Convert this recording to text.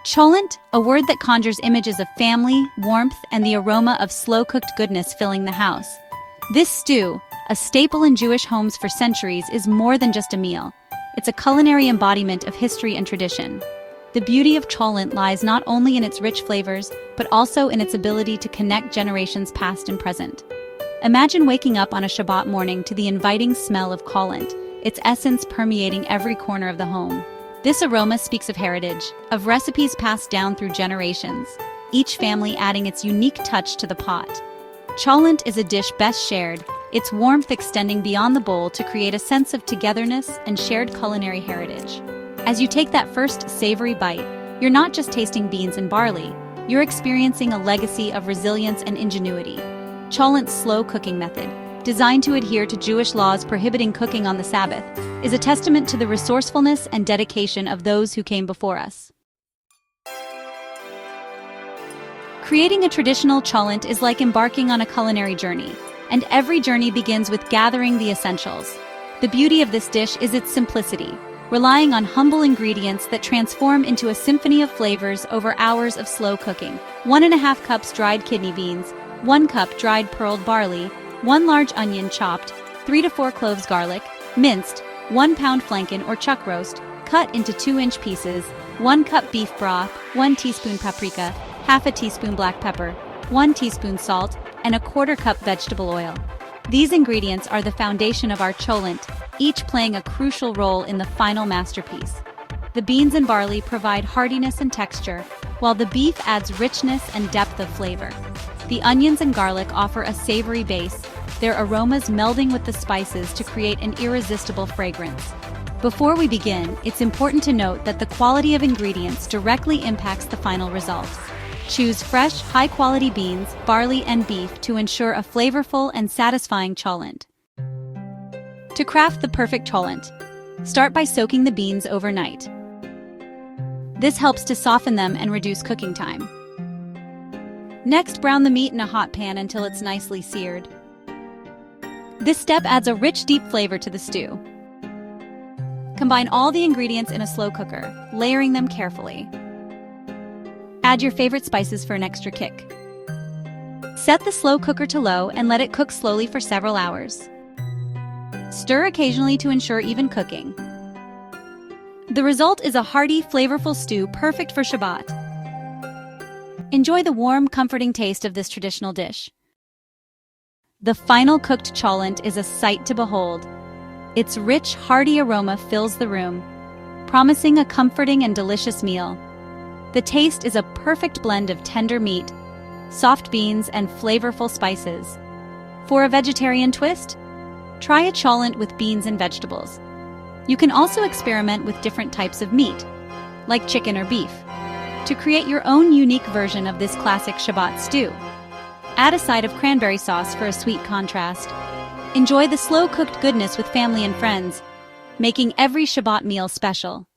Cholent, a word that conjures images of family, warmth, and the aroma of slow-cooked goodness filling the house. This stew, a staple in Jewish homes for centuries, is more than just a meal. It's a culinary embodiment of history and tradition. The beauty of cholent lies not only in its rich flavors, but also in its ability to connect generations past and present. Imagine waking up on a Shabbat morning to the inviting smell of cholent, its essence permeating every corner of the home. This aroma speaks of heritage, of recipes passed down through generations, each family adding its unique touch to the pot. Cholent is a dish best shared, its warmth extending beyond the bowl to create a sense of togetherness and shared culinary heritage. As you take that first savory bite, you're not just tasting beans and barley, you're experiencing a legacy of resilience and ingenuity. Cholent's slow cooking method, designed to adhere to Jewish laws prohibiting cooking on the Sabbath, is a testament to the resourcefulness and dedication of those who came before us. Creating a traditional cholent is like embarking on a culinary journey, and every journey begins with gathering the essentials. The beauty of this dish is its simplicity, relying on humble ingredients that transform into a symphony of flavors over hours of slow cooking. 1.5 cups dried kidney beans, 1 cup dried pearled barley, 1 large onion chopped, 3 to 4 cloves garlic, minced, 1 pound flanken or chuck roast, cut into 2-inch pieces, 1 cup beef broth, 1 teaspoon paprika, half a teaspoon black pepper, 1 teaspoon salt, and 1/4 cup vegetable oil. These ingredients are the foundation of our cholent, each playing a crucial role in the final masterpiece. The beans and barley provide hardiness and texture, while the beef adds richness and depth of flavor. The onions and garlic offer a savory base, their aromas melding with the spices to create an irresistible fragrance. Before we begin, it's important to note that the quality of ingredients directly impacts the final result. Choose fresh, high-quality beans, barley, and beef to ensure a flavorful and satisfying cholent. To craft the perfect cholent, start by soaking the beans overnight. This helps to soften them and reduce cooking time. Next, brown the meat in a hot pan until it's nicely seared. This step adds a rich, deep flavor to the stew. Combine all the ingredients in a slow cooker, layering them carefully. Add your favorite spices for an extra kick. Set the slow cooker to low and let it cook slowly for several hours. Stir occasionally to ensure even cooking. The result is a hearty, flavorful stew perfect for Shabbat. Enjoy the warm, comforting taste of this traditional dish. The final cooked cholent is a sight to behold. Its rich, hearty aroma fills the room, promising a comforting and delicious meal. The taste is a perfect blend of tender meat, soft beans, and flavorful spices. For a vegetarian twist, try a cholent with beans and vegetables. You can also experiment with different types of meat, like chicken or beef, to create your own unique version of this classic Shabbat stew. Add a side of cranberry sauce for a sweet contrast. Enjoy the slow-cooked goodness with family and friends, making every Shabbat meal special.